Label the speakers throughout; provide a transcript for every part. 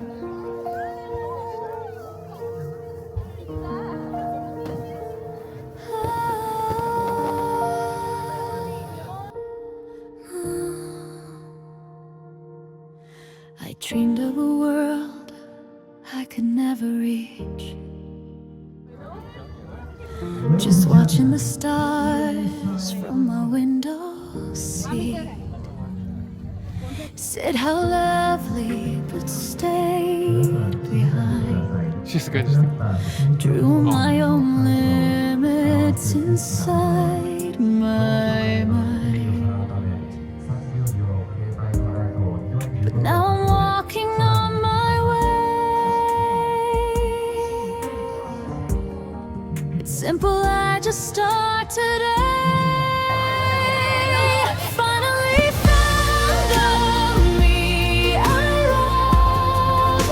Speaker 1: I dreamed of a world I could never reach. Just watching the stars from my window seat. Said how lovely, but stayed behind.
Speaker 2: 静かにして。
Speaker 1: Drew my own limits inside my mind. But now I'm walking on my way. It's simple, I just start today. Finally found the me I love.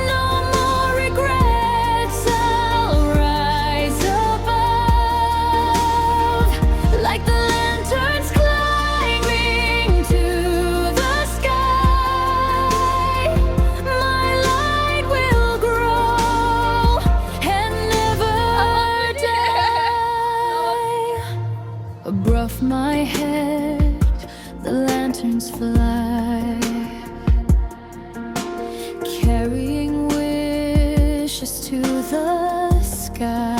Speaker 1: No more regrets, I'll rise above. Like the lanterns climbing to the sky, my light will grow and never die. Above my head, the lanterns fly, carrying wishes to the sky.